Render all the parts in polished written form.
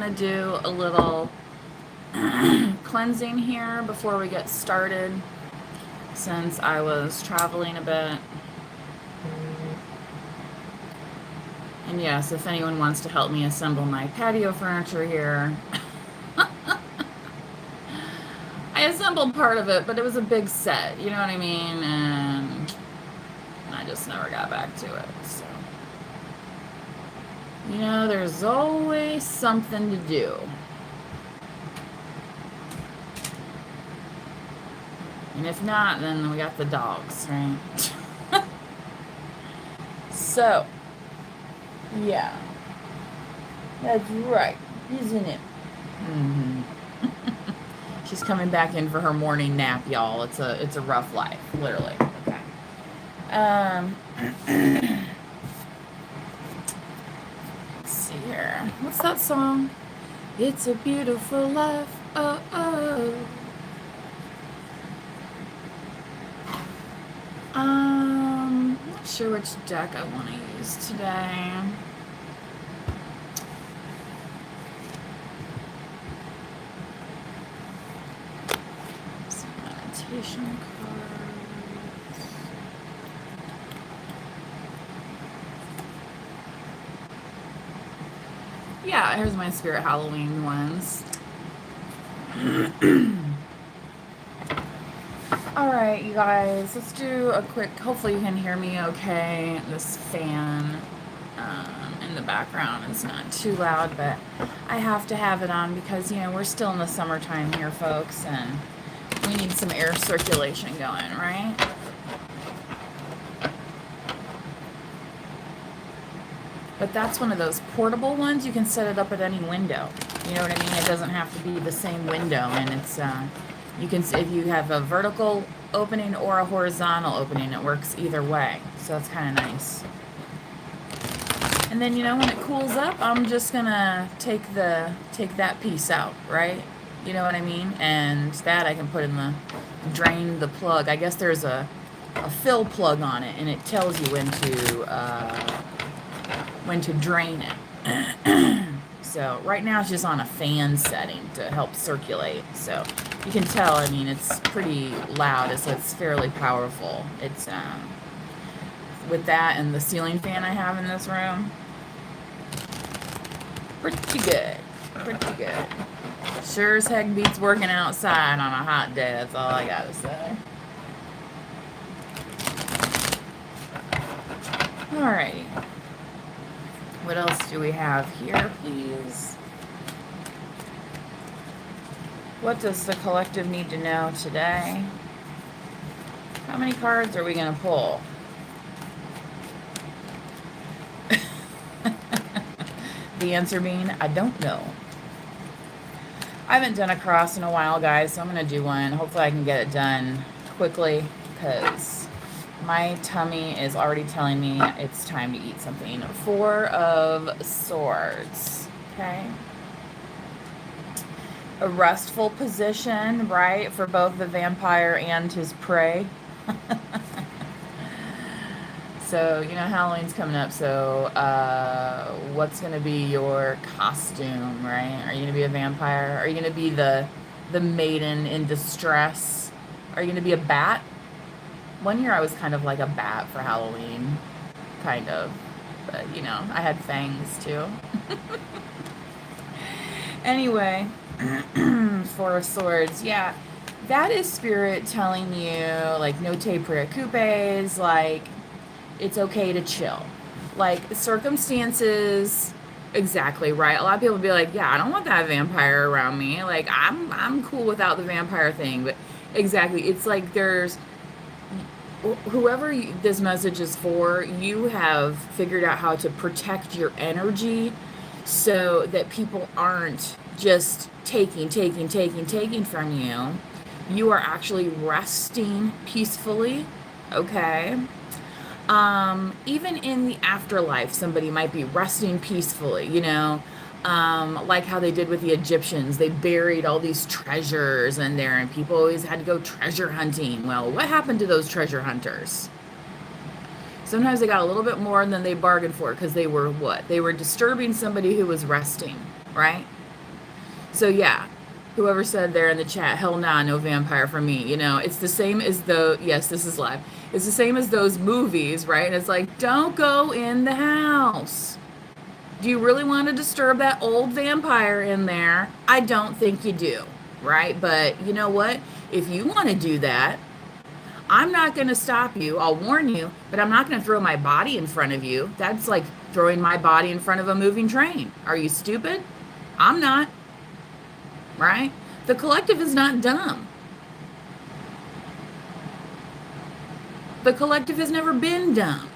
to do a little cleansing here before we get started, since I was traveling a bit. And yes, if anyone wants to help me assemble my patio furniture here, I assembled part of it, but it was a big set, you know what I mean? And I just never got back to it, so. You know, there's always something to do. And if not, then we got the dogs, right? So, yeah. That's right, isn't it? Mm-hmm. She's coming back in for her morning nap, y'all. It's a rough life, literally. Okay. Let's see here. What's that song? It's a beautiful life. Oh, oh. Not sure which deck I want to use today. Some meditation cards. Yeah, here's my Spirit Halloween ones. Alright, you guys, let's do a quick, hopefully you can hear me okay. This fan in the background is not too loud, but I have to have it on because, you know, we're still in the summertime here, folks, and we need some air circulation going, right? But that's one of those portable ones. You can set it up at any window. You know what I mean? It doesn't have to be the same window, and it's you can, if you have a vertical opening or a horizontal opening, it works either way. So that's kind of nice. And then, you know, when it cools up, I'm just gonna take that piece out, right? You know what I mean? And that I can put in drain the plug. I guess there's a fill plug on it, and it tells you when to drain it. So right now it's just on a fan setting to help circulate. So you can tell, I mean, it's pretty loud, so it's fairly powerful. It's with that and the ceiling fan I have in this room, pretty good. Pretty good. Sure as heck beats working outside on a hot day. That's all I gotta say. Alrighty. What else do we have here, please? What does the collective need to know today? How many cards are we going to pull? The answer being, I don't know. I haven't done a cross in a while, guys, so I'm going to do one. Hopefully I can get it done quickly, because my tummy is already telling me it's time to eat something. Four of Swords. Okay. A restful position, right, for both the vampire and his prey. So, you know, Halloween's coming up, so what's going to be your costume, right? Are you going to be a vampire? Are you going to be the maiden in distress? Are you going to be a bat? One year I was kind of like a bat for Halloween, kind of, but you know, I had fangs too. Anyway, Four of Swords, yeah, that is Spirit telling you, like, no te preocupes, like, it's okay to chill. Like, circumstances, exactly, right? A lot of people be like, yeah, I don't want that vampire around me. Like, I'm cool without the vampire thing, but exactly, it's like there's, whoever this message is for, you have figured out how to protect your energy so that people aren't just taking from you. You are actually resting peacefully, okay? Even in the afterlife, somebody might be resting peacefully, you know? Like how they did with the Egyptians. They buried all these treasures in there, and people always had to go treasure hunting. Well, what happened to those treasure hunters? Sometimes they got a little bit more than they bargained for, because they were what? They were disturbing somebody who was resting, right? So yeah, whoever said there in the chat, hell nah, no vampire for me. You know, it's the same as the, yes, this is live. It's the same as those movies, right? And it's like, don't go in the house. Do you really want to disturb that old vampire in there? I don't think you do, right? But you know what? If you want to do that, I'm not going to stop you. I'll warn you, but I'm not going to throw my body in front of you. That's like throwing my body in front of a moving train. Are you stupid? I'm not, right? The collective is not dumb. The collective has never been dumb.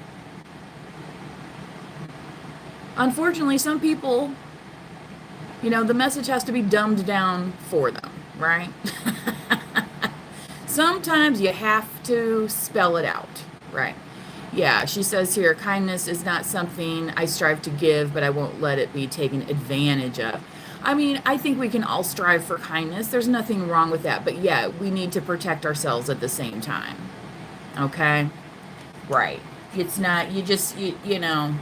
Unfortunately, some people, you know, the message has to be dumbed down for them, right? Sometimes you have to spell it out, right? Yeah, she says here, kindness is not something I strive to give, but I won't let it be taken advantage of. I mean, I think we can all strive for kindness. There's nothing wrong with that. But yeah, we need to protect ourselves at the same time. Okay? Right. It's not, you know,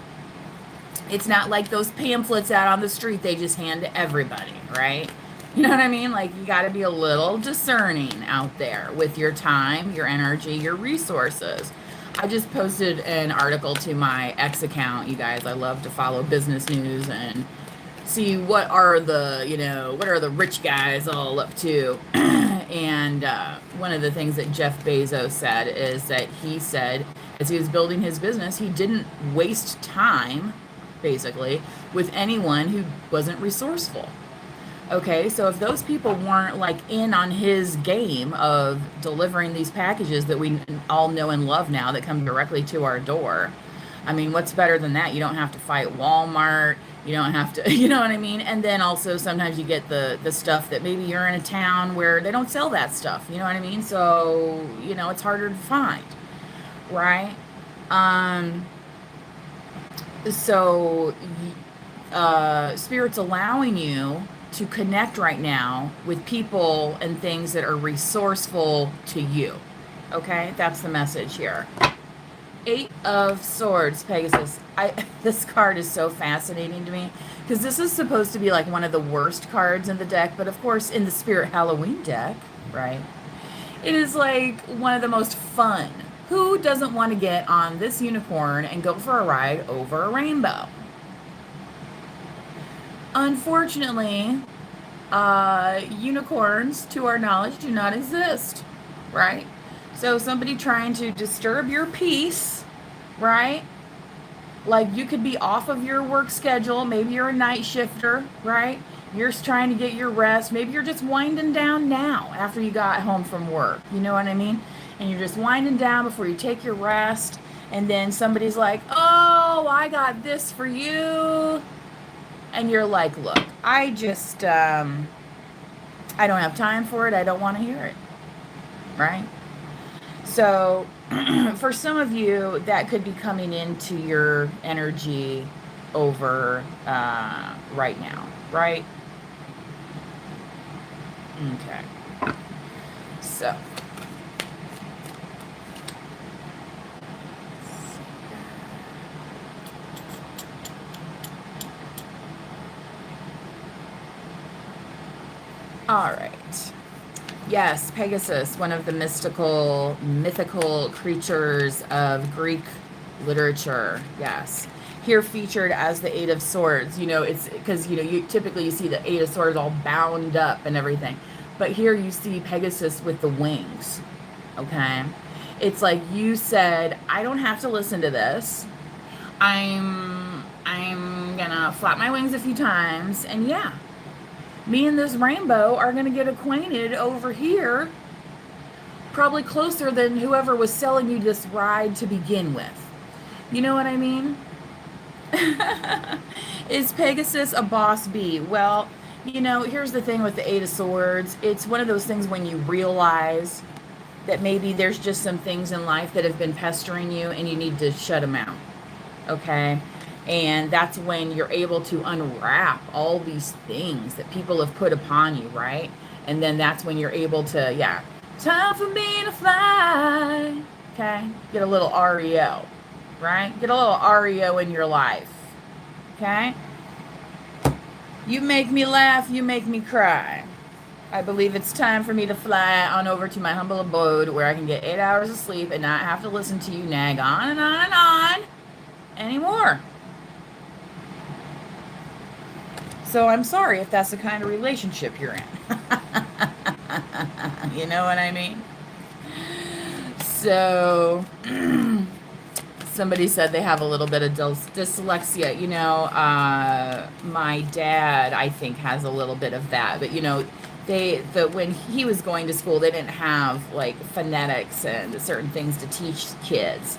it's not like those pamphlets out on the street they just hand to everybody, right? You know what I mean? Like, you got to be a little discerning out there with your time, your energy, your resources. I just posted an article to my X account, you guys. I love to follow business news and see what are the, you know, what are the rich guys all up to. And one of the things that Jeff Bezos said is that he said, as he was building his business, he didn't waste time, basically, with anyone who wasn't resourceful. Okay, so if those people weren't like in on his game of delivering these packages that we all know and love now that come directly to our door, I mean, what's better than that? You don't have to fight Walmart. You don't have to, you know what I mean? And then also sometimes you get the stuff that maybe you're in a town where they don't sell that stuff. You know what I mean? So, you know, it's harder to find, right? So Spirit's allowing you to connect right now with people and things that are resourceful to you. Okay, that's the message here. 8 of Swords, Pegasus. This card is so fascinating to me because this is supposed to be like one of the worst cards in the deck, but of course in the Spirit Halloween deck, right? It is like one of the most fun. Who doesn't want to get on this unicorn and go for a ride over a rainbow? Unfortunately, unicorns, to our knowledge, do not exist, right? So somebody trying to disturb your peace, right? Like you could be off of your work schedule. Maybe you're a night shifter, right? You're just trying to get your rest. Maybe you're just winding down now after you got home from work. You know what I mean? And you're just winding down before you take your rest. And then somebody's like, oh, I got this for you. And you're like, look, I just, I don't have time for it. I don't want to hear it. Right? So for some of you, that could be coming into your energy over right now. Right? Okay. So. All right. Yes, Pegasus, one of the mythical creatures of Greek literature. Yes. Here featured as the 8 of Swords. You know, it's because, you know, you typically see the 8 of Swords all bound up and everything. But here you see Pegasus with the wings. Okay? It's like you said, I don't have to listen to this. I'm gonna flap my wings a few times, and yeah, me and this rainbow are going to get acquainted over here, probably closer than whoever was selling you this ride to begin with. You know what I mean? Is Pegasus a boss bee? Well, you know, here's the thing with the 8 of Swords. It's one of those things when you realize that maybe there's just some things in life that have been pestering you and you need to shut them out. Okay? And that's when you're able to unwrap all these things that people have put upon you, right? And then that's when you're able to, yeah, time for me to fly. Okay? Get a little REO, right? Get a little REO in your life. Okay? You make me laugh, you make me cry. I believe it's time for me to fly on over to my humble abode where I can get 8 hours of sleep and not have to listen to you nag on and on and on anymore. So I'm sorry if that's the kind of relationship you're in. You know what I mean? So somebody said they have a little bit of dyslexia. My dad, I think, has a little bit of that. But when he was going to school, they didn't have like phonetics and certain things to teach kids.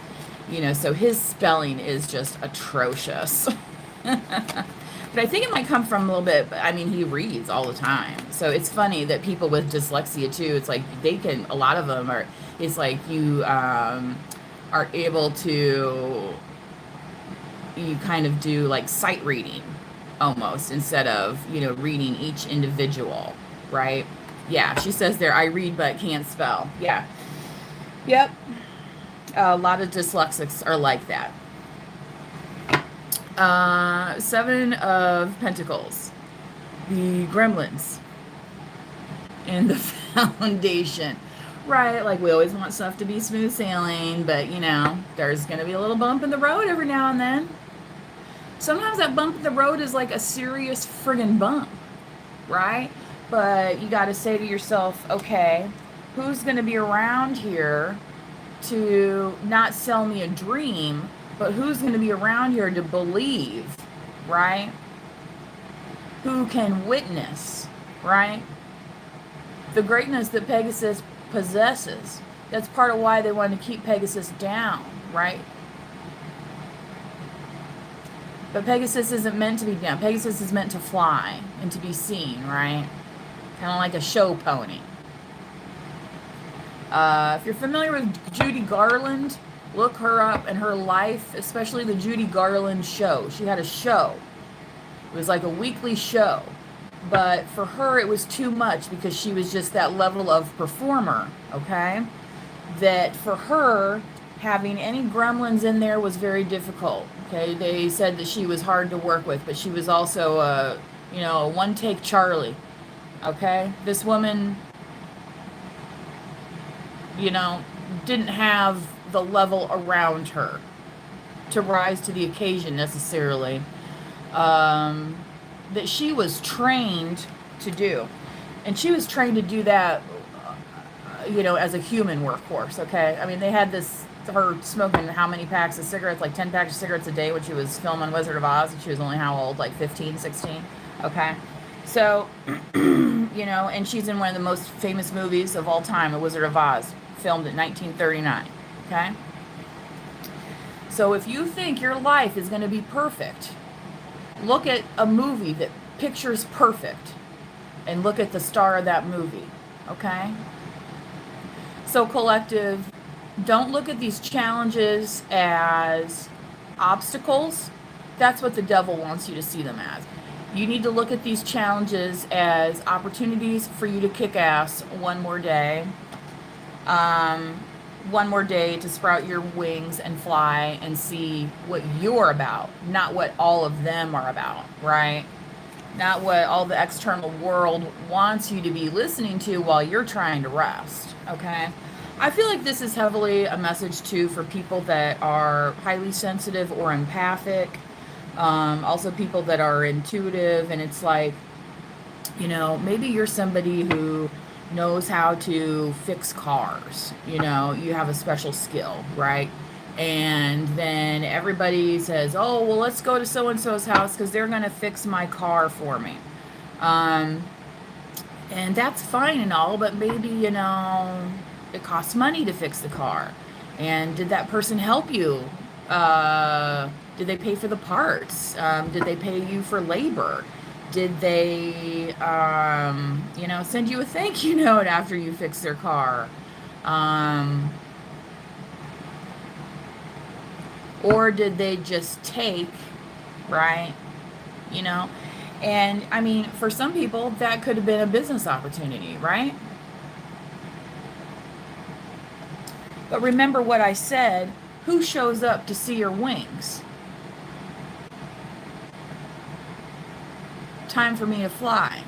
So his spelling is just atrocious. But I think it might come from a little bit, I mean, he reads all the time. So it's funny that people with dyslexia too, it's like a lot of them are, it's like you are able to, you kind of do like sight reading almost instead of, reading each individual, right? Yeah, she says there, I read but can't spell. Yeah. Yep. A lot of dyslexics are like that. Seven of Pentacles. The gremlins in the foundation. Right, like we always want stuff to be smooth sailing, but there's going to be a little bump in the road every now and then. Sometimes that bump in the road is like a serious friggin' bump, right? But you got to say to yourself, okay, who's going to be around here to not sell me a dream, but who's going to be around here to believe, right? Who can witness, right? The greatness that Pegasus possesses. That's part of why they want to keep Pegasus down, right? But Pegasus isn't meant to be down. Pegasus is meant to fly and to be seen, right? Kind of like a show pony. If you're familiar with Judy Garland, look her up and her life, especially the Judy Garland show. She had a show. It was like a weekly show. But for her, it was too much because she was just that level of performer, okay? That for her, having any gremlins in there was very difficult, okay? They said that she was hard to work with, but she was also a one-take Charlie, okay? This woman, didn't have the level around her to rise to the occasion necessarily. That she was trained to do. And she was trained to do that, as a human workhorse, okay? I mean, they had her smoking how many packs of cigarettes, like 10 packs of cigarettes a day when she was filming Wizard of Oz, and she was only how old, like 15, 16, okay? So, and she's in one of the most famous movies of all time, The Wizard of Oz, filmed in 1939, okay? So if you think your life is going to be perfect, look at a movie that pictures perfect and look at the star of that movie, okay? So collective, don't look at these challenges as obstacles. That's what the devil wants you to see them as. You need to look at these challenges as opportunities for you to kick ass one more day. One more day to sprout your wings and fly and see what you're about, not what all of them are about, right? Not what all the external world wants you to be listening to while you're trying to rest, okay? I feel like this is heavily a message too for people that are highly sensitive or empathic, also people that are intuitive, and it's like, maybe you're somebody who knows how to fix cars, you have a special skill, right? And then everybody says, oh, well, let's go to so-and-so's house because they're going to fix my car for me. And that's fine and all, but maybe, it costs money to fix the car. And did that person help you? Did they pay for the parts? Did they pay you for labor? Did they, send you a thank you note after you fix their car? Or did they just take, right? And I mean, for some people, that could have been a business opportunity, right? But remember what I said, who shows up to see your wings? time for me to fly.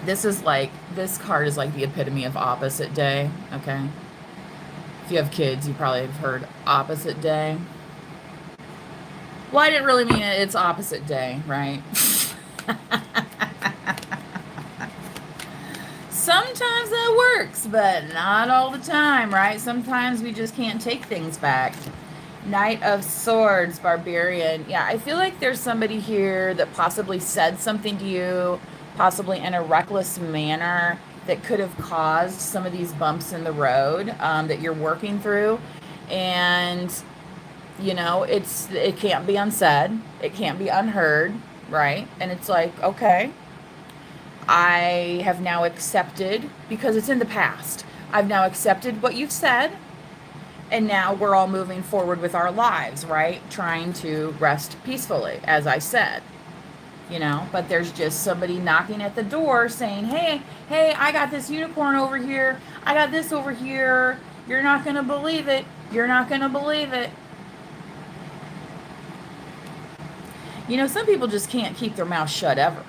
This card is like the epitome of opposite day, okay? If you have kids, you probably have heard opposite day. Well, I didn't really mean it. It's opposite day, right? Sometimes that works, but not all the time, right? Sometimes we just can't take things back. Knight of Swords, Barbarian. Yeah, I feel like there's somebody here that possibly said something to you, possibly in a reckless manner, that could have caused some of these bumps in the road that you're working through. And, you know, it can't be unsaid. It can't be unheard, right? And it's like, okay, I have now accepted, because it's in the past, I've now accepted what you've said. And now we're all moving forward with our lives, right? Trying to rest peacefully, as I said, you know, but there's just somebody knocking at the door saying, hey, I got this unicorn over here. I got this over here. You're not going to believe it. You're not going to believe it. You know, some people just can't keep their mouth shut ever,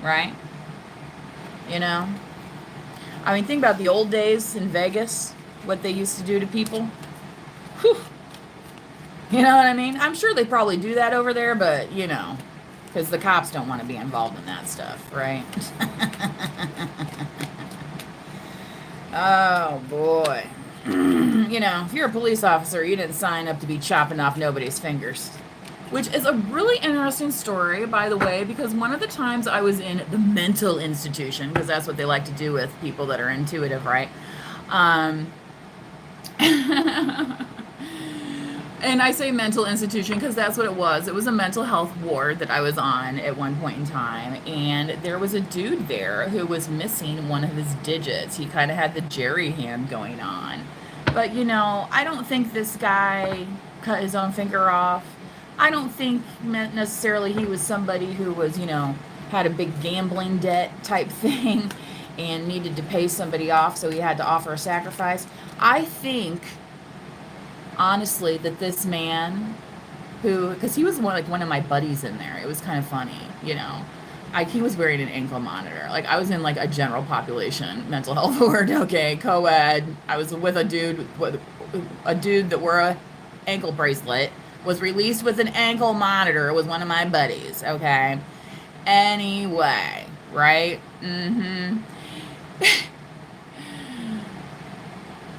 right? You know, I mean, think about the old days in Vegas, what they used to do to people. Whew. You know what I mean? I'm sure they probably do that over there, but, you know, because the cops don't want to be involved in that stuff, right? Oh, boy. You know, if you're a police officer, you didn't sign up to be chopping off nobody's fingers. Which is a really interesting story, by the way, because one of the times I was in the mental institution, because that's what they like to do with people that are intuitive, right? And I say mental institution because that's what it was. It was a mental health ward that I was on at one point in time. And there was a dude there who was missing one of his digits. He kind of had the Jerry hand going on. But, you know, I don't think this guy cut his own finger off. I don't think necessarily he was somebody who was, you know, had a big gambling debt type thing and needed to pay somebody off, so he had to offer a sacrifice. I think, honestly, that this man who, because he was one of my buddies in there, it was kind of funny, you know. He was wearing an ankle monitor. Like, I was in like a general population mental health ward, okay, co-ed. I was with a dude that wore a ankle bracelet, was released with an ankle monitor, was one of my buddies, okay. Anyway, right?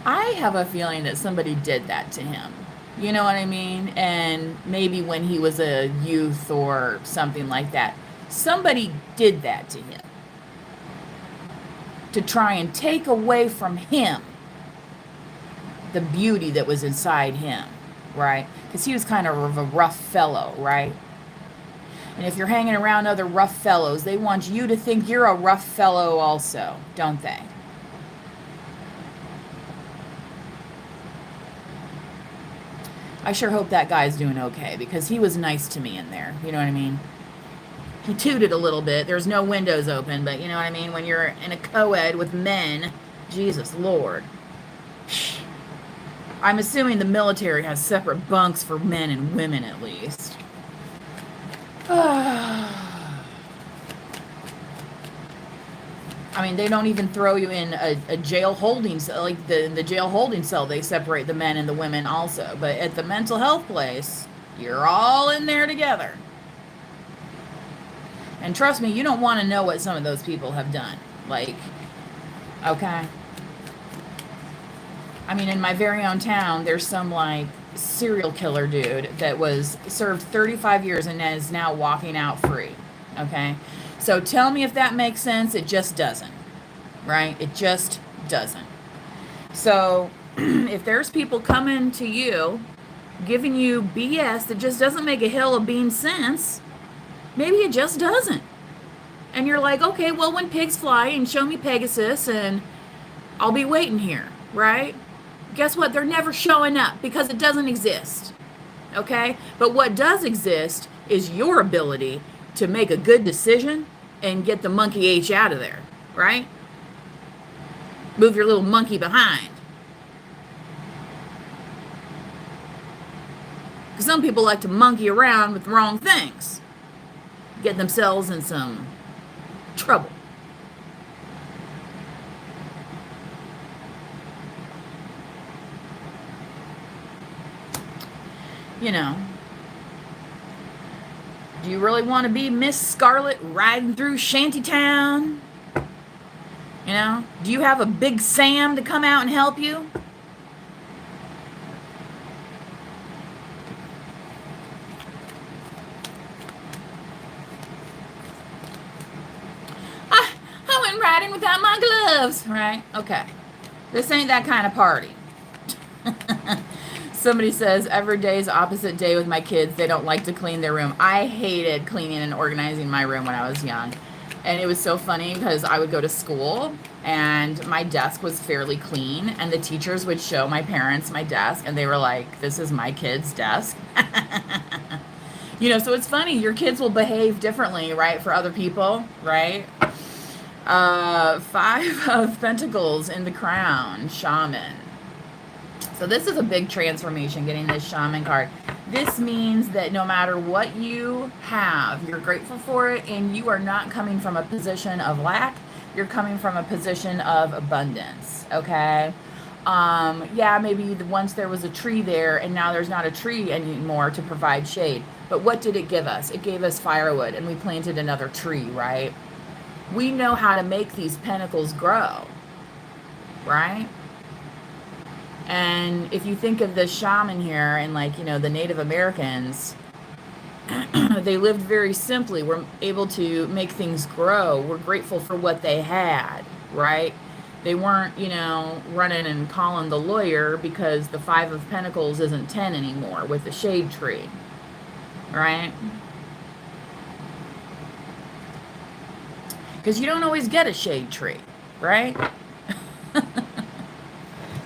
I have a feeling that somebody did that to him. You know what I mean? And maybe when he was a youth or something like that, somebody did that to him to try and take away from him the beauty that was inside him, right? Because he was kind of a rough fellow, right? And if you're hanging around other rough fellows, they want you to think you're a rough fellow also, don't they? I sure hope that guy's doing okay, because he was nice to me in there. You know what I mean? He tooted a little bit. There's no windows open, but you know what I mean? When you're in a co-ed with men, Jesus Lord. I'm assuming the military has separate bunks for men and women at least. I mean, they don't even throw you in a jail holding cell. Like the jail holding cell, they separate the men and the women also. But at the mental health place, you're all in there together. And trust me, you don't want to know what some of those people have done. Like, okay. I mean, in my very own town, there's some like serial killer dude that was served 35 years and is now walking out free. Okay. So tell me if that makes sense. It just doesn't, right? It just doesn't. So if there's people coming to you, giving you BS that just doesn't make a hill of beans sense, maybe it just doesn't. And you're like, okay, well, when pigs fly, and show me Pegasus and I'll be waiting here, right? Guess what? They're never showing up because it doesn't exist. Okay? But what does exist is your ability to make a good decision and get the monkey H out of there, right? Move your little monkey behind. Because some people like to monkey around with the wrong things, get themselves in some trouble. You know, do you really want to be Miss Scarlet riding through Shantytown? You know, do you have a Big Sam to come out and help you? I went riding without my gloves, right? Okay. This ain't that kind of party. Somebody says, every day is opposite day with my kids. They don't like to clean their room. I hated cleaning and organizing my room when I was young. And it was so funny because I would go to school and my desk was fairly clean. And the teachers would show my parents my desk and they were like, this is my kid's desk. You know, so it's funny. Your kids will behave differently, right, for other people, right? Five of Pentacles in the Crown, Shaman. So this is a big transformation, getting this Shaman card. This means that no matter what you have, you're grateful for it, and you are not coming from a position of lack. You're coming from a position of abundance, okay? Yeah, maybe once there was a tree there, and now there's not a tree anymore to provide shade. But what did it give us? It gave us firewood, and we planted another tree, right? We know how to make these pentacles grow, right? And if you think of the shaman here and like, you know, the Native Americans, they lived very simply. We're able to make things grow. We're grateful for what they had, right? They weren't, you know, running and calling the lawyer because the Five of Pentacles isn't 10 anymore with the shade tree, right? Because you don't always get a shade tree, right?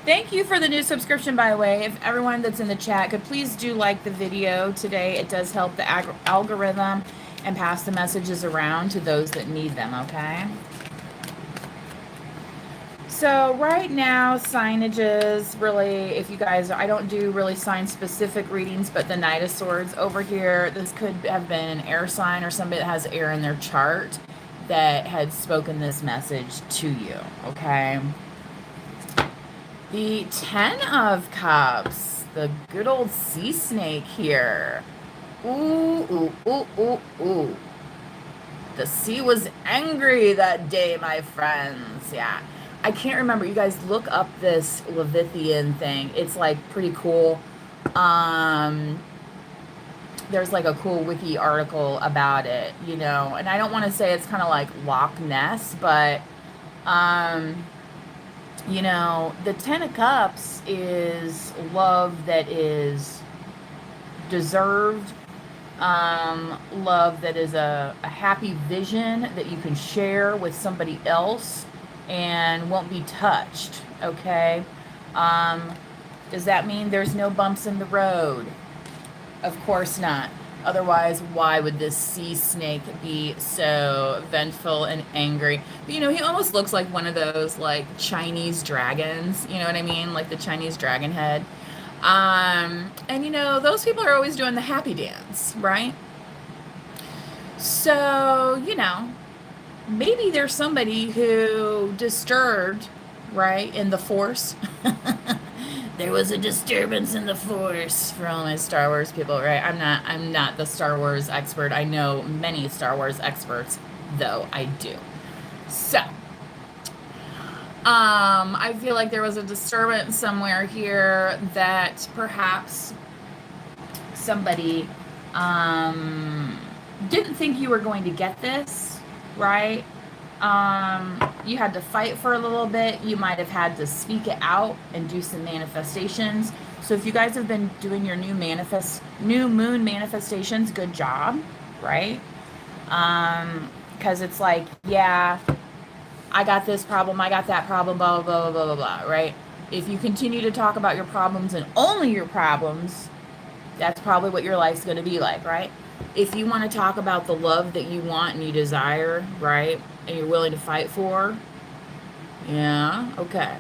Thank you for the new subscription, by the way. If everyone that's in the chat could please do like the video today. It does help the algorithm and pass the messages around to those that need them, okay? So right now, signages, really, if you guys, I don't do really sign-specific readings, but the Knight of Swords over here, this could have been an air sign or somebody that has air in their chart that had spoken this message to you, okay? The Ten of Cups, the good old sea snake here. Ooh, ooh, ooh, ooh, ooh. The sea was angry that day, my friends. Yeah. I can't remember. You guys look up this Leviathan thing. It's like pretty cool. There's like a cool wiki article about it, you know. And I don't want to say it's kind of like Loch Ness, but you know, the Ten of Cups is love that is deserved, love that is a happy vision that you can share with somebody else and won't be touched, okay? Does that mean there's no bumps in the road? Of course not. Otherwise, why would this sea snake be so vengeful and angry? But, you know, he almost looks like one of those, like, Chinese dragons. You know what I mean? Like the Chinese dragon head. And, you know, those people are always doing the happy dance, right? So, you know, maybe there's somebody who disturbed, right, in the Force. There was a disturbance in the Force for all my Star Wars people, right? I'm not the Star Wars expert. I know many Star Wars experts, though I do. So, I feel like there was a disturbance somewhere here that perhaps somebody didn't think you were going to get this, right? You had to fight for a little bit. You might have had to speak it out and do some manifestations. So if you guys have been doing your new moon manifestations, good job, right? Because it's like, yeah, I got this problem, I got that problem, blah, blah, blah, blah, blah, blah, right? If you continue to talk about your problems and only your problems, that's probably what your life's going to be like, right? If you want to talk about the love that you want and you desire, right? And you're willing to fight for, yeah, okay.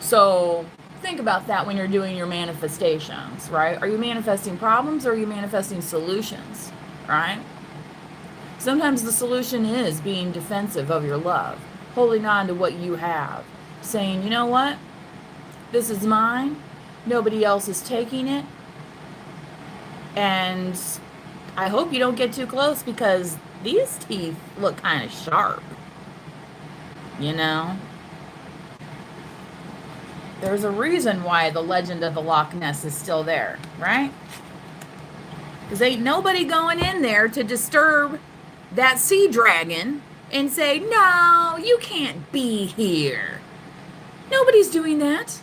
So Think about that when you're doing your manifestations, right? Are you manifesting problems or are you manifesting solutions, right? Sometimes the solution is being defensive of your love, holding on to what you have, saying, you know what? This is mine. Nobody else is taking it. And I hope you don't get too close because these teeth look kind of sharp, you know? There's a reason why the legend of the Loch Ness is still there, right? Because ain't nobody going in there to disturb that sea dragon and say, no, you can't be here. Nobody's doing that.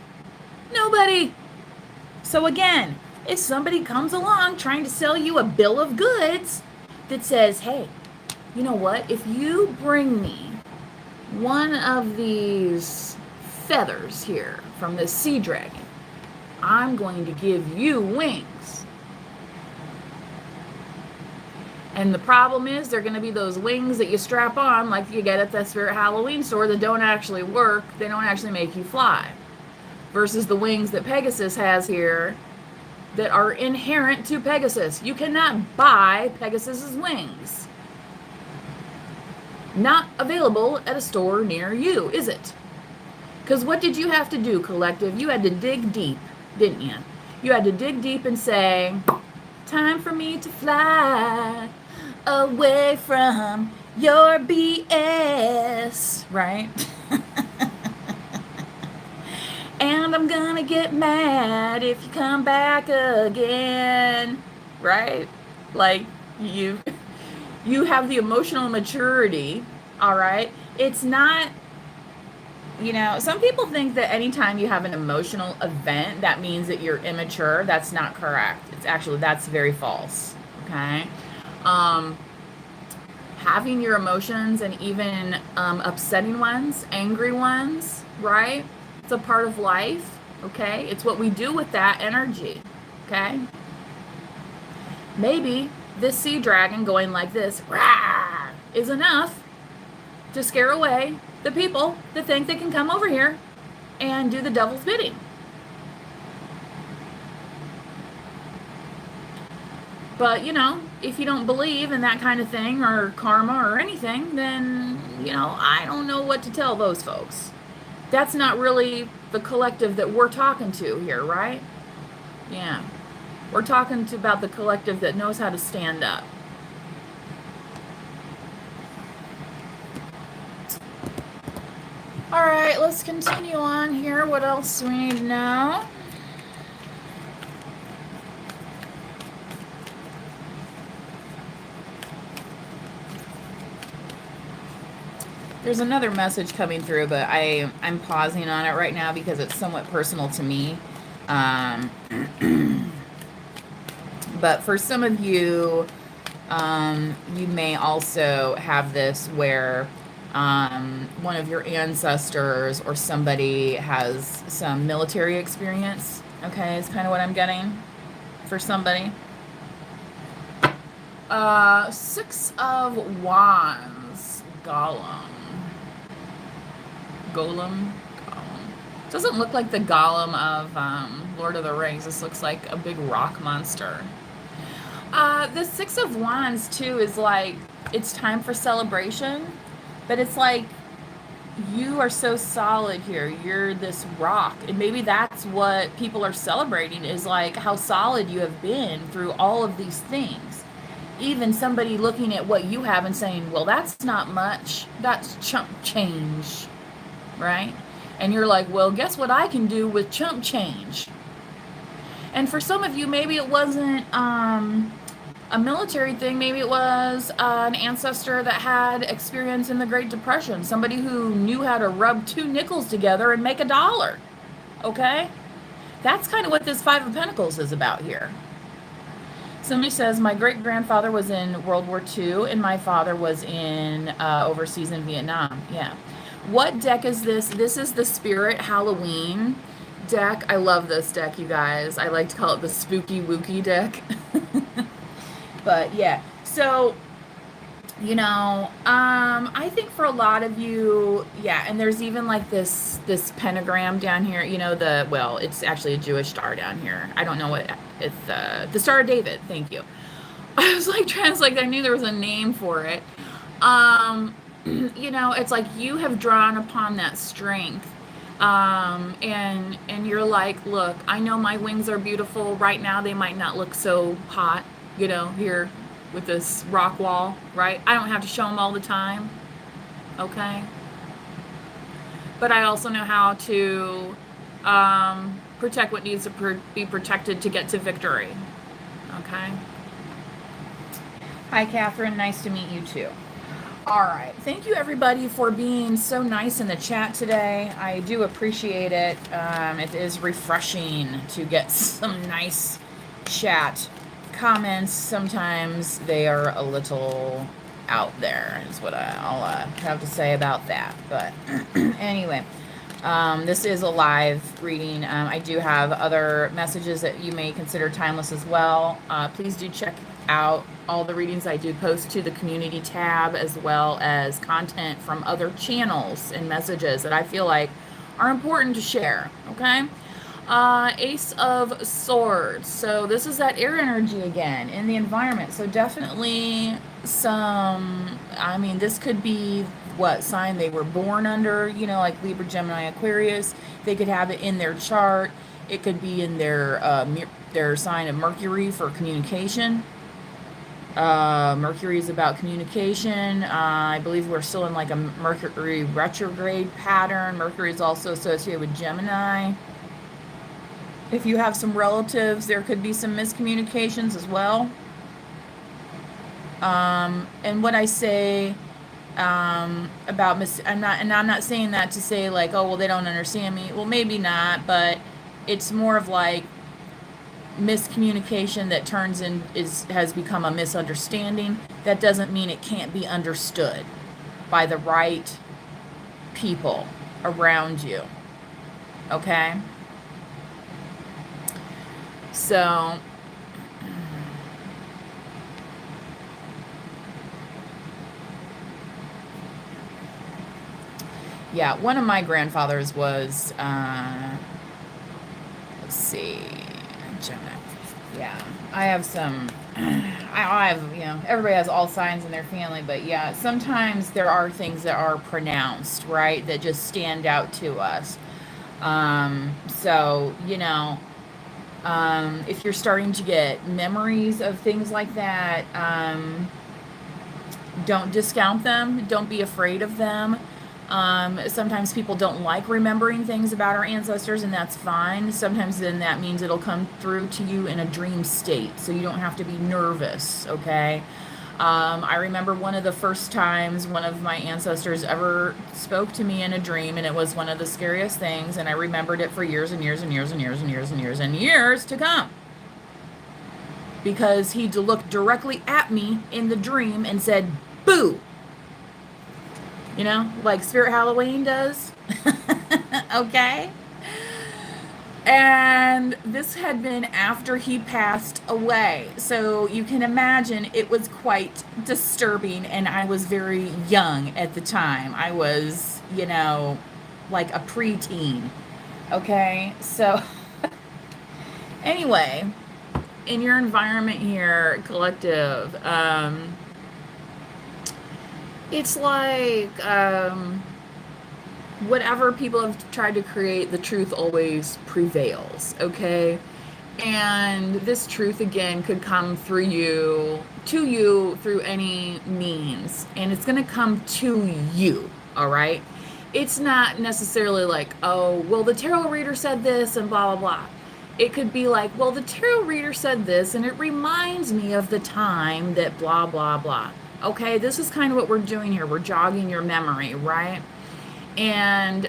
Nobody. So again, if somebody comes along trying to sell you a bill of goods that says, hey, you know what? If you bring me one of these feathers here from the sea dragon, I'm going to give you wings. And the problem is they're going to be those wings that you strap on like you get at the Spirit Halloween store that don't actually work. They don't actually make you fly. Versus the wings that Pegasus has here that are inherent to Pegasus. You cannot buy Pegasus's wings. Not available at a store near you, is it? Because what did you have to do, collective? You had to dig deep, didn't you? You had to dig deep and say, time for me to fly away from your BS, right? And I'm gonna get mad if you come back again, right? Like, you have the emotional maturity, all right? It's not, you know, some people think that anytime you have an emotional event, that means that you're immature. That's not correct. It's actually, that's very false, okay? Having your emotions and even upsetting ones, angry ones, right? It's a part of life, okay? It's what we do with that energy, okay? Maybe this sea dragon going like this, rah, is enough to scare away the people that think they can come over here and do the devil's bidding. But, you know, if you don't believe in that kind of thing or karma or anything, then, you know, I don't know what to tell those folks. That's not really the collective that we're talking to here, right? Yeah. We're talking about the collective that knows how to stand up. All right, let's continue on here. What else do we need to know? There's another message coming through, but I'm pausing on it right now because it's somewhat personal to me. But for some of you, you may also have this where one of your ancestors or somebody has some military experience. Okay, is kind of what I'm getting for somebody. Six of Wands, Golem. Doesn't look like the Golem of Lord of the Rings. This looks like a big rock monster. The Six of Wands too is like, it's time for celebration, but it's like you are so solid here. You're this rock, and maybe that's what people are celebrating, is like how solid you have been through all of these things. Even somebody looking at what you have and saying, well, that's not much, that's chump change, right? And you're like, well, guess what I can do with chump change? And for some of you, maybe it wasn't a military thing. Maybe it was an ancestor that had experience in the Great Depression. Somebody who knew how to rub two nickels together and make $1. Okay? That's kind of what this Five of Pentacles is about here. Somebody says, my great-grandfather was in World War II, and my father was in overseas in Vietnam. Yeah. What deck is this? This is the Spirit Halloween deck. I love this deck, you guys. I like to call it the Spooky Wookie deck. But yeah, so I think for a lot of you, yeah, and there's even like this pentagram down here, well, it's actually a Jewish star down here. I don't know what it's the Star of David. Thank you. I was like translate, I knew there was a name for it. Um, it's like you have drawn upon that strength. And you're like, look, I know my wings are beautiful. Right now they might not look so hot, here with this rock wall, right? I don't have to show them all the time, okay? But I also know how to protect what needs to be protected to get to victory, okay? Hi, Catherine. Nice to meet you too. All right. Thank you, everybody, for being so nice in the chat today. I do appreciate it. It is refreshing to get some nice chat comments. Sometimes they are a little out there, is what I'll have to say about that. But anyway, this is a live reading. I do have other messages that you may consider timeless as well. Please do check out all the readings I do post to the community tab, as well as content from other channels and messages that I feel like are important to share. Okay. Ace of Swords. So this is that air energy again in the environment. So definitely this could be what sign they were born under, like Libra, Gemini, Aquarius. They could have it in their chart. It could be in their sign of Mercury for communication. Mercury is about communication. I believe we're still in like a Mercury retrograde pattern. Mercury is also associated with Gemini. If you have some relatives, there could be some miscommunications as well. And what I say about I'm not saying that to say like, oh well, they don't understand me. Well, maybe not, but it's more of like miscommunication that has become a misunderstanding. That doesn't mean it can't be understood by the right people around you. Okay? So yeah, one of my grandfathers was let's see, yeah, I have some, I have, everybody has all signs in their family, but yeah, sometimes there are things that are pronounced, right, that just stand out to us. So, if you're starting to get memories of things like that, don't discount them. Don't be afraid of them. Sometimes people don't like remembering things about our ancestors, and that's fine. Sometimes then that means it'll come through to you in a dream state, so you don't have to be nervous, okay? I remember one of the first times one of my ancestors ever spoke to me in a dream, and it was one of the scariest things, and I remembered it for years and years and years and years and years and years and years to come. Because he looked directly at me in the dream and said, "Boo!" Like Spirit Halloween does. Okay? And this had been after he passed away. So you can imagine it was quite disturbing, and I was very young at the time. I was, like a preteen. Okay? So, anyway, in your environment here, collective, it's like whatever people have tried to create, the truth always prevails, okay? And this truth again could come through to you through any means, and it's going to come to you, all right? It's not necessarily like, oh, well, the tarot reader said this and blah, blah, blah. It could be like, well, the tarot reader said this, and it reminds me of the time that blah, blah, blah. Okay, this is kind of what we're doing here. We're jogging your memory, right? And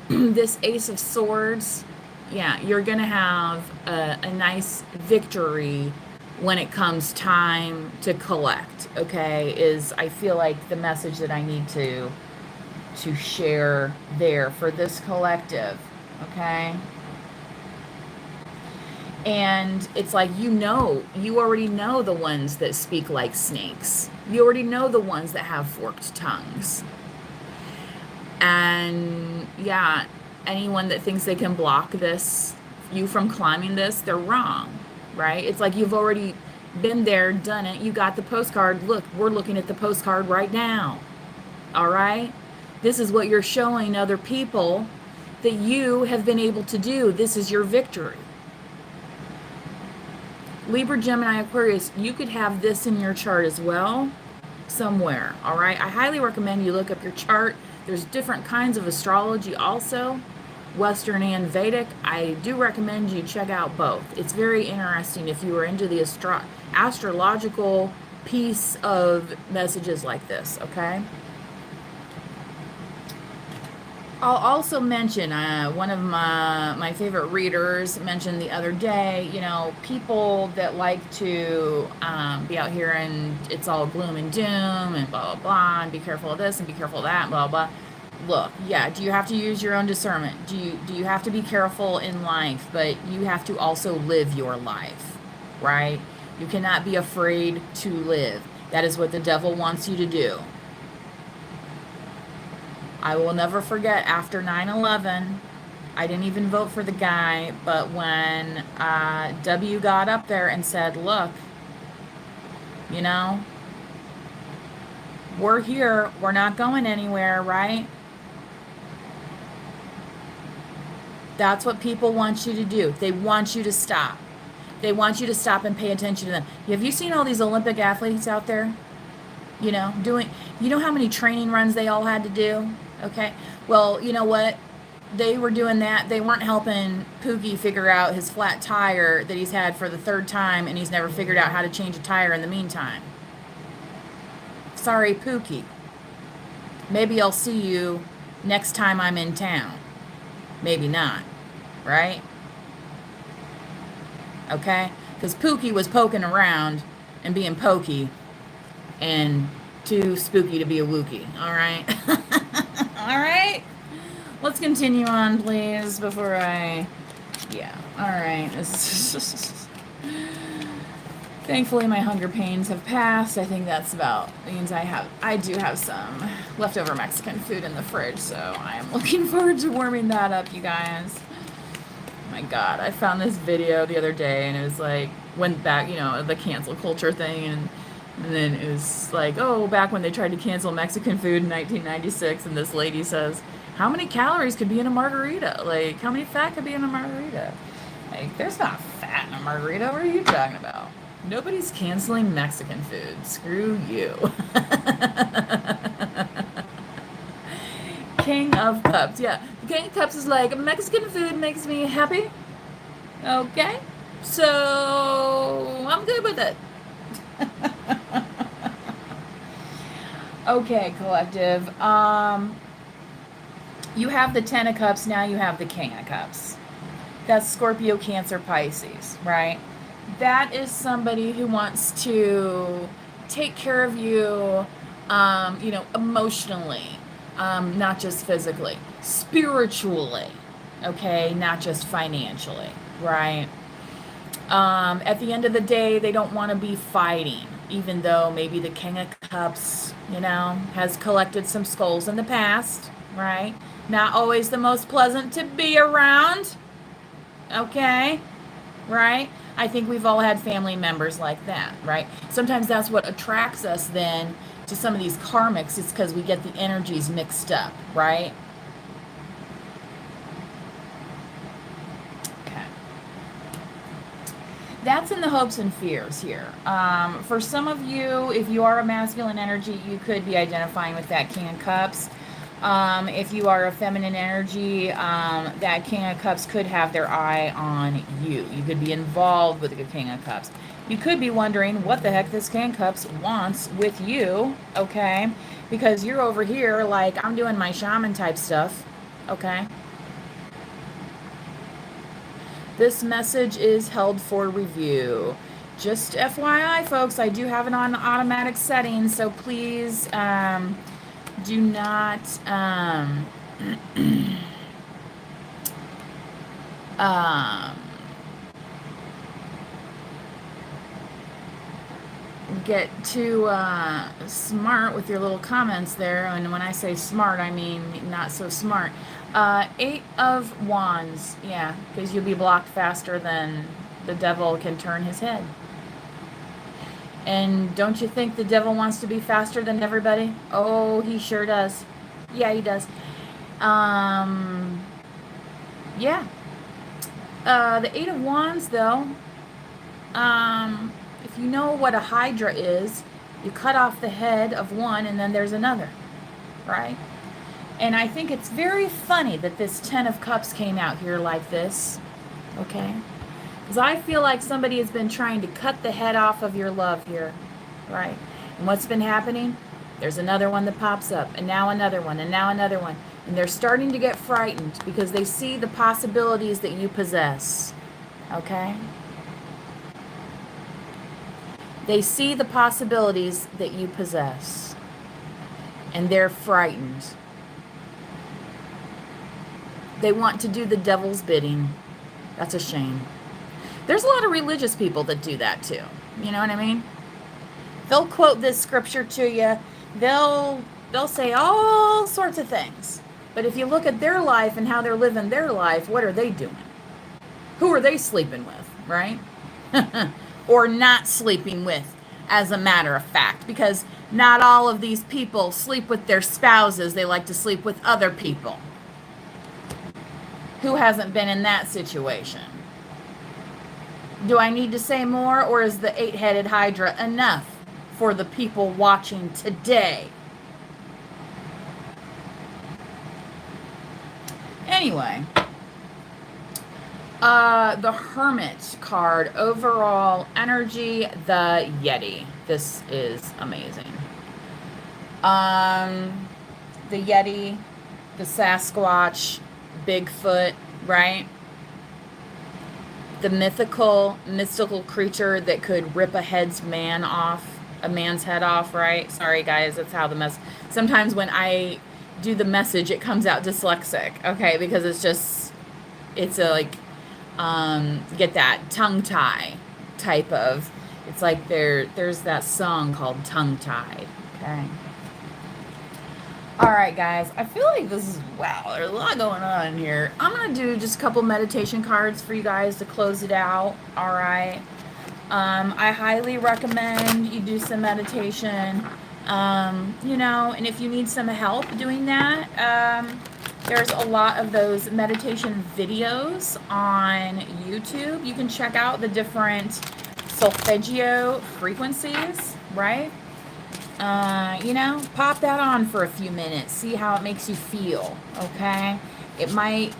this Ace of Swords, yeah, you're going to have a nice victory when it comes time to collect, okay, I feel like the message that I need to share there for this collective, okay? And it's like, you already know the ones that speak like snakes, You already know the ones that have forked tongues. And yeah, anyone that thinks they can block this, you from climbing this, they're wrong, right? It's like you've already been there, done it. You got the postcard. Look, we're looking at the postcard right now. All right? This is what you're showing other people that you have been able to do. This is your victory. Libra, Gemini, Aquarius, you could have this in your chart as well, somewhere. All right? I highly recommend you look up your chart. There's different kinds of astrology also, Western and Vedic. I do recommend you check out both. It's very interesting if you are into the astrological piece of messages like this, okay? I'll also mention, one of my favorite readers mentioned the other day, you know, people that like to be out here and it's all gloom and doom and blah, blah, blah, and be careful of this and be careful of that, blah, blah. Look, yeah, do you have to use your own discernment? Do you have to be careful in life, but you have to also live your life, right? You cannot be afraid to live. That is what the devil wants you to do. I will never forget after 9/11, I didn't even vote for the guy, but when W got up there and said, look, you know, we're here, we're not going anywhere, right? That's what people want you to do. They want you to stop. They want you to stop and pay attention to them. Have you seen all these Olympic athletes out there? You know, you know how many training runs they all had to do? Okay. Well, you know what? They were doing that. They weren't helping Pookie figure out his flat tire that he's had for the third time, and he's never figured out how to change a tire in the meantime. Sorry, Pookie. Maybe I'll see you next time I'm in town. Maybe not. Right? Okay? Because Pookie was poking around and being pokey and too spooky to be a Wookie. All right? All right? Let's continue on, please, before I... Yeah. All right. Thankfully, my hunger pains have passed. I think that's about means I do have some leftover Mexican food in the fridge, so I am looking forward to warming that up, you guys. Oh my God, I found this video the other day, and it was like, went back, you know, the cancel culture thing, and then it was like, oh, back when they tried to cancel Mexican food in 1996, and this lady says, how many calories could be in a margarita? Like, how many fat could be in a margarita? Like, there's not fat in a margarita. What are you talking about? Nobody's canceling Mexican food. Screw you. King of Cups. Yeah. The King of Cups is like, Mexican food makes me happy. Okay. So, I'm good with it. Okay, collective. You have the Ten of Cups. Now you have the King of Cups. That's Scorpio, Cancer, Pisces, right? That is somebody who wants to take care of you, you know, emotionally, not just physically, spiritually, okay, not just financially, right? At the end of the day, they don't want to be fighting, even though maybe the King of Cups, you know, has collected some skulls in the past, right? Not always the most pleasant to be around, okay, right? I think we've all had family members like that, right? Sometimes that's what attracts us then to some of these karmics, is because we get the energies mixed up, right? Okay. That's in the hopes and fears here. For some of you, if you are a masculine energy, you could be identifying with that King of Cups. If you are a feminine energy, that King of Cups could have their eye on you. You could be involved with the King of Cups. You could be wondering what the heck this King of Cups wants with you, okay? Because you're over here like, I'm doing my shaman type stuff, okay? This message is held for review. Just FYI, folks, I do have it on automatic settings, so please, do not get too smart with your little comments there. And when I say smart, I mean not so smart. Eight of Wands. Yeah, because you'll be blocked faster than the devil can turn his head. And don't you think the devil wants to be faster than everybody? Oh, he sure does. Yeah, he does. Um, yeah. The Eight of Wands, though, if you know what a hydra is, you cut off the head of one and then there's another, right? And I think it's very funny that this Ten of Cups came out here like this, okay? Because I feel like somebody has been trying to cut the head off of your love here, right? And what's been happening? There's another one that pops up, and now another one, and now another one. And they're starting to get frightened because they see the possibilities that you possess, okay? They see the possibilities that you possess, and they're frightened. They want to do the devil's bidding. That's a shame. There's a lot of religious people that do that too. You know what I mean? They'll quote this scripture to you. They'll say all sorts of things. But if you look at their life and how they're living their life, what are they doing? Who are they sleeping with, right? Or not sleeping with, as a matter of fact, because not all of these people sleep with their spouses. They like to sleep with other people. Who hasn't been in that situation? Do I need to say more, or is the eight-headed hydra enough for the people watching today? Anyway, the Hermit card, overall energy, the Yeti. This is amazing. The Yeti, the Sasquatch, Bigfoot, right? The mystical creature that could rip a man's head off, right? Sorry, guys, that's how sometimes when I do the message, it comes out dyslexic, okay? Because it's a, like, get that tongue tie type of, it's like there's that song called Tongue Tied, okay? All right, guys, I feel like wow, there's a lot going on here. I'm going to do just a couple meditation cards for you guys to close it out, all right? I highly recommend you do some meditation, and if you need some help doing that, there's a lot of those meditation videos on YouTube. You can check out the different solfeggio frequencies, right? Pop that on for a few minutes. See how it makes you feel, okay? It might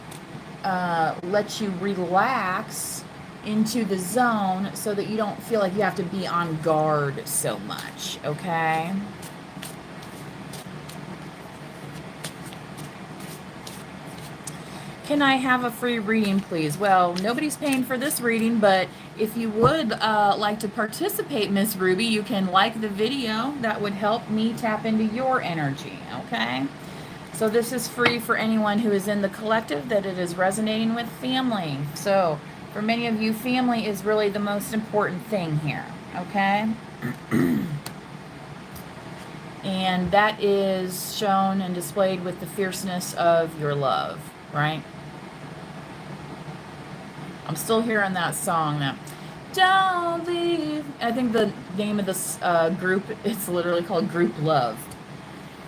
let you relax into the zone so that you don't feel like you have to be on guard so much, okay? Can I have a free reading, please? Well, nobody's paying for this reading, but if you would like to participate, Miss Ruby, you can like the video. That would help me tap into your energy, okay? So this is free for anyone who is in the collective that it is resonating with. Family. So for many of you, family is really the most important thing here, okay? And that is shown and displayed with the fierceness of your love, right? I'm still hearing that song now. Don't leave. I think the name of this group, it's literally called Group Love.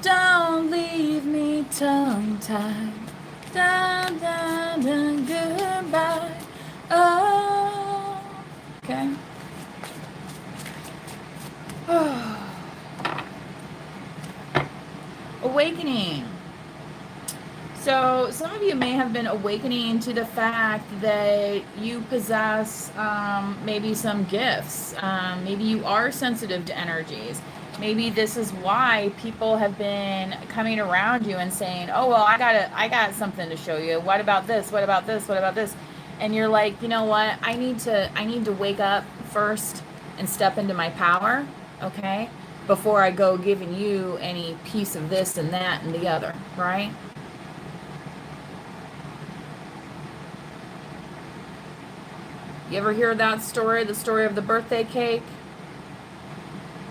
Don't leave me tongue-tied. Dun, dun, dun, goodbye. Oh. Okay. Awakening. So some of you may have been awakening to the fact that you possess maybe some gifts. Maybe you are sensitive to energies. Maybe this is why people have been coming around you and saying, "Oh, well, I got something to show you. What about this? What about this? What about this?" And you're like, "You know what? I need to wake up first and step into my power, okay? Before I go giving you any piece of this and that and the other, right?" You ever hear that story, the story of the birthday cake?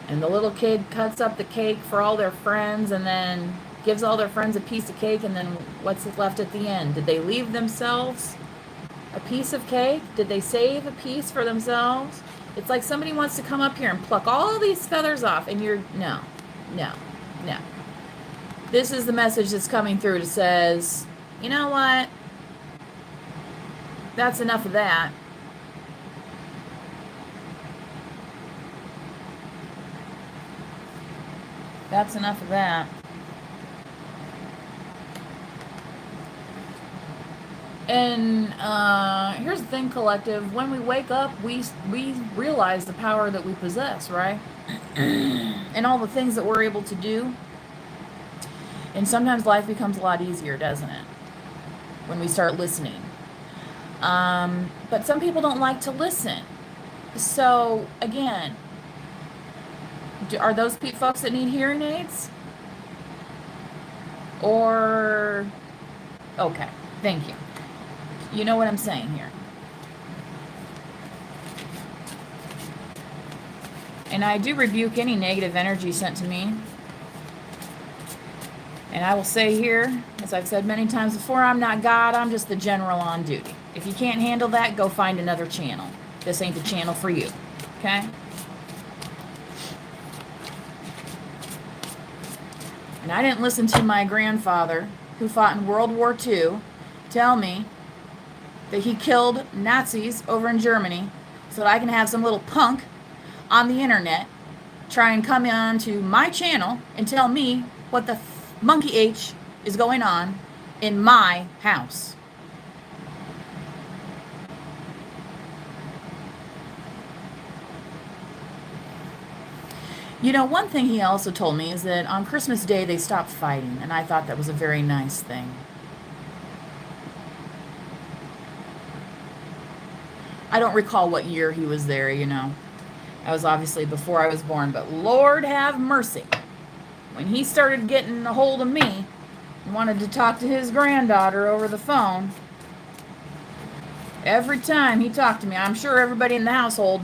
And the little kid cuts up the cake for all their friends and then gives all their friends a piece of cake, and then what's left at the end? Did they leave themselves a piece of cake? Did they save a piece for themselves? It's like somebody wants to come up here and pluck all these feathers off, and you're, no, no, no. This is the message that's coming through. It says, you know what? That's enough of that. That's enough of that. And here's the thing, collective. When we wake up, we realize the power that we possess, right? And all the things that we're able to do. And sometimes life becomes a lot easier, doesn't it? When we start listening. But some people don't like to listen. So, again, are those folks that need hearing aids? Or, okay, thank you. You know what I'm saying here. And I do rebuke any negative energy sent to me. And I will say here, as I've said many times before, I'm not God, I'm just the general on duty. If you can't handle that, go find another channel. This ain't the channel for you, okay? And I didn't listen to my grandfather, who fought in World War II, tell me that he killed Nazis over in Germany so that I can have some little punk on the internet try and come on to my channel and tell me what the monkey H is going on in my house. You know, one thing he also told me is that on Christmas Day they stopped fighting, and I thought that was a very nice thing. I don't recall what year he was there, you know. That was obviously before I was born, but Lord have mercy. When he started getting a hold of me and wanted to talk to his granddaughter over the phone, every time he talked to me, I'm sure everybody in the household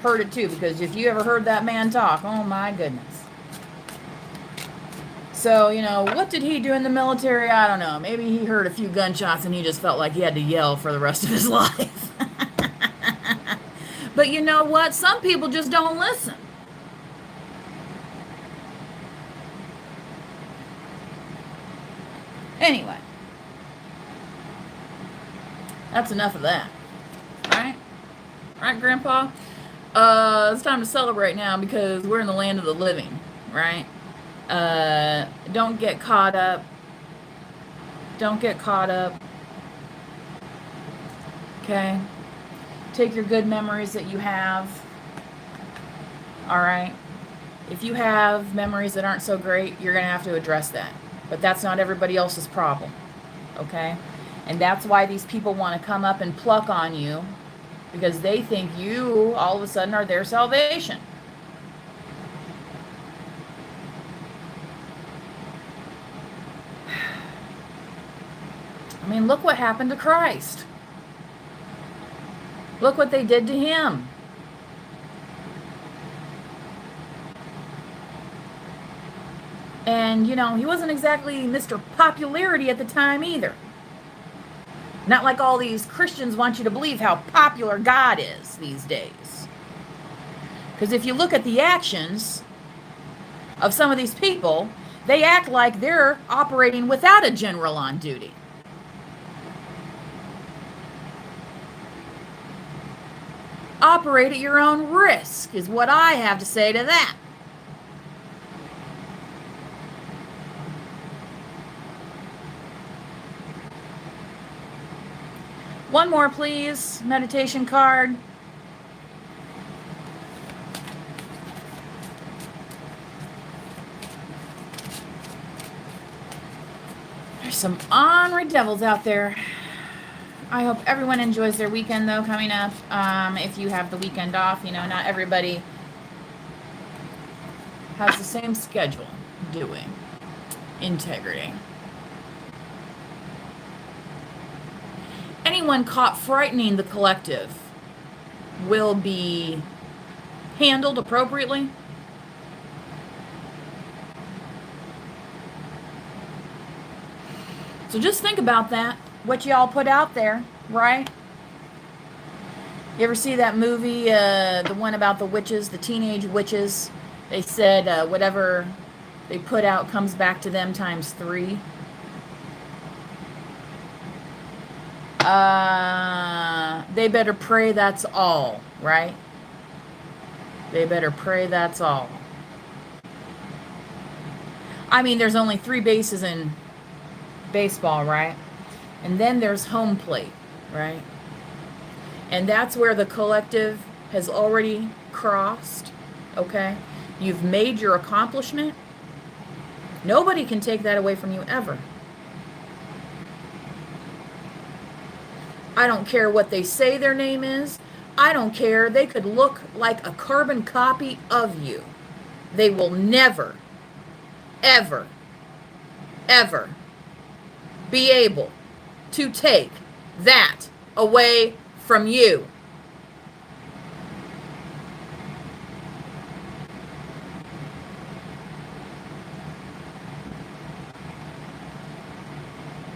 heard it too, because if you ever heard that man talk, oh my goodness. So, you know, what did he do in the military? I don't know. Maybe he heard a few gunshots and he just felt like he had to yell for the rest of his life. But you know what? Some people just don't listen. Anyway, that's enough of that. Right? Right, Grandpa? It's time to celebrate now because we're in the land of the living, right? Don't get caught up. Don't get caught up. Okay? Take your good memories that you have. All right? If you have memories that aren't so great, you're going to have to address that. But that's not everybody else's problem. Okay? And that's why these people want to come up and pluck on you, because they think you all of a sudden are their salvation. I mean, look what happened to Christ. Look what they did to him. And, you know, he wasn't exactly Mr. Popularity at the time either. Not like all these Christians want you to believe how popular God is these days. Because if you look at the actions of some of these people, they act like they're operating without a general on duty. Operate at your own risk is what I have to say to that. One more, please. Meditation card. There's some ornery devils out there. I hope everyone enjoys their weekend, though, coming up. If you have the weekend off, you know, not everybody has the same schedule doing integrity. Anyone caught frightening the collective will be handled appropriately. So just think about that, what y'all put out there, right? You ever see that movie, the one about the witches, the teenage witches? They said whatever they put out comes back to them times 3. They better pray that's all, right? They better pray that's all. I mean, there's only 3 bases in baseball, right? And then there's home plate, right? And that's where the collective has already crossed, okay? You've made your accomplishment. Nobody can take that away from you ever. I don't care what they say their name is. I don't care. They could look like a carbon copy of you. They will never, ever, ever be able to take that away from you.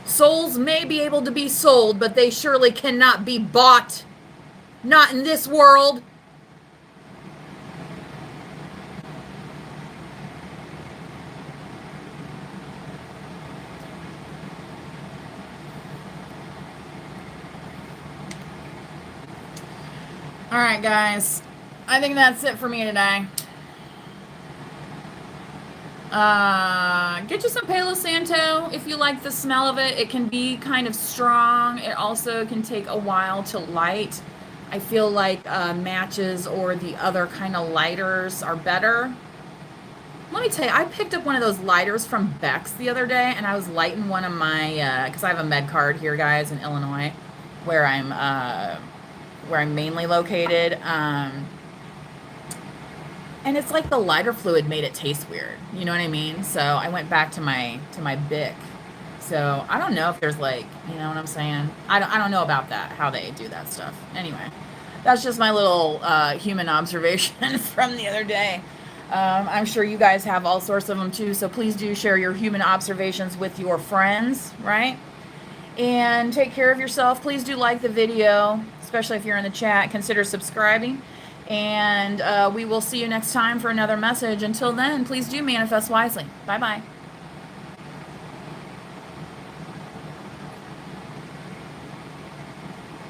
Souls may be able to be sold, but they surely cannot be bought. Not in this world. All right, guys. I think that's it for me today. Get you some Palo Santo if you like the smell of it. It can be kind of strong. It also can take a while to light. I feel like matches or the other kind of lighters are better. Let me tell you, I picked up one of those lighters from Beck's the other day, and I was lighting one of my, because I have a med card here, guys, in Illinois, where I'm mainly located. And it's like the lighter fluid made it taste weird. You know what I mean? So I went back to my Bic. So I don't know if there's like, you know what I'm saying? I don't know about that, how they do that stuff. Anyway, that's just my little human observation from the other day. I'm sure you guys have all sorts of them too. So please do share your human observations with your friends, right? And take care of yourself. Please do like the video, especially if you're in the chat. Consider subscribing. And we will see you next time for another message. Until then, please do manifest wisely. Bye-bye.